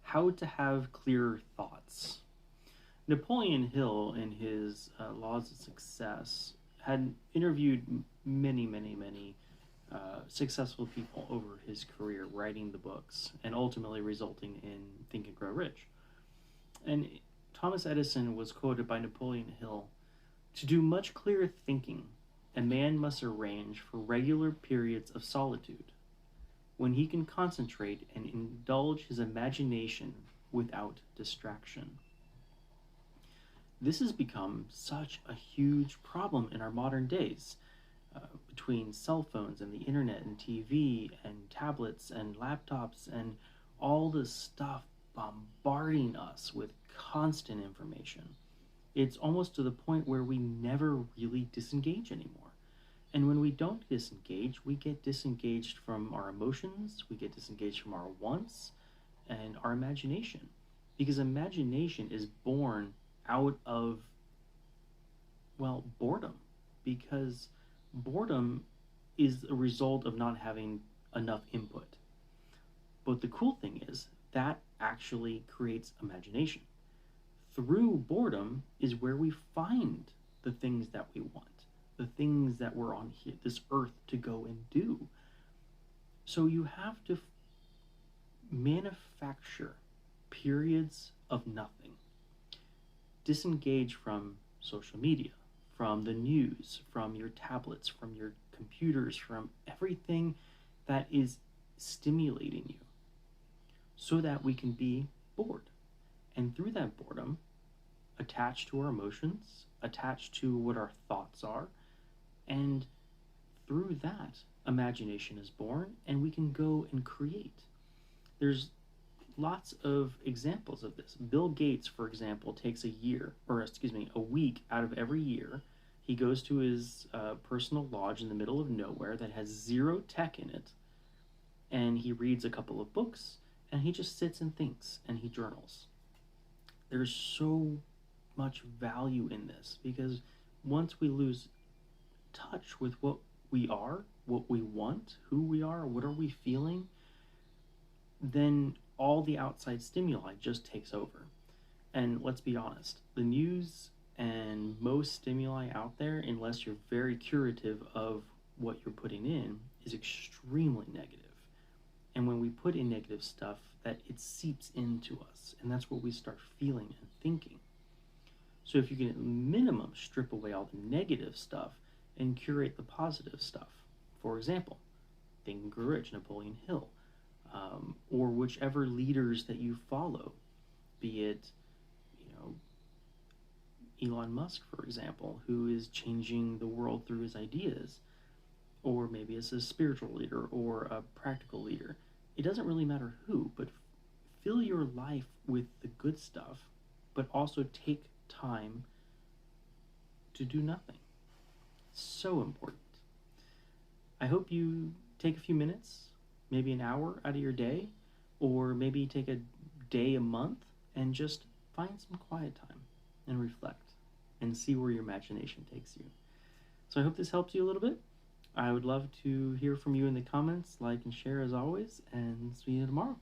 How to Have Clearer Thoughts. Napoleon Hill, in his Laws of Success, had interviewed many successful people over his career, writing the books, and ultimately resulting in Think and Grow Rich. And Thomas Edison was quoted by Napoleon Hill: "To do much clearer thinking, a man must arrange for regular periods of solitude, when he can concentrate and indulge his imagination without distraction." This has become such a huge problem in our modern days, between cell phones and the internet and TV and tablets and laptops and all this stuff bombarding us with constant information. It's almost to the point where we never really disengage anymore. And when we don't disengage, we get disengaged from our emotions, we get disengaged from our wants, and our imagination. Because imagination is born out of, well, boredom. Because boredom is a result of not having enough input. But the cool thing is that actually creates imagination. Through boredom is where we find the things that we want, the things that we're on here, this earth to go and do. So you have to manufacture periods of nothing. Disengage from social media, from the news, from your tablets, from your computers, from everything that is stimulating you, so that we can be bored. And through that boredom, attached to our emotions, attached to what our thoughts are, and through that, imagination is born, and we can go and create. There's lots of examples of this. Bill Gates, for example, takes a week out of every year. He goes to his personal lodge in the middle of nowhere that has zero tech in it, and he reads a couple of books, and he just sits and thinks, and he journals. There's so much value in this, because once we lose touch with what we are, what we want, who we are, what are we feeling, then all the outside stimuli just takes over. And let's be honest, the news and most stimuli out there, unless you're very curative of what you're putting in, is extremely negative. And when we put in negative stuff, that it seeps into us, and that's what we start feeling and thinking. So if you can at minimum strip away all the negative stuff and curate the positive stuff, for example, Think and Grow Rich, Napoleon Hill, or whichever leaders that you follow, be it, Elon Musk, for example, who is changing the world through his ideas, or maybe as a spiritual leader or a practical leader. It doesn't really matter who, but fill your life with the good stuff, but also take time to do nothing. So important. I hope you take a few minutes, maybe an hour out of your day, or maybe take a day a month, and just find some quiet time and reflect and see where your imagination takes you. So I hope this helps you a little bit. I would love to hear from you in the comments. Like and share as always, and see you tomorrow.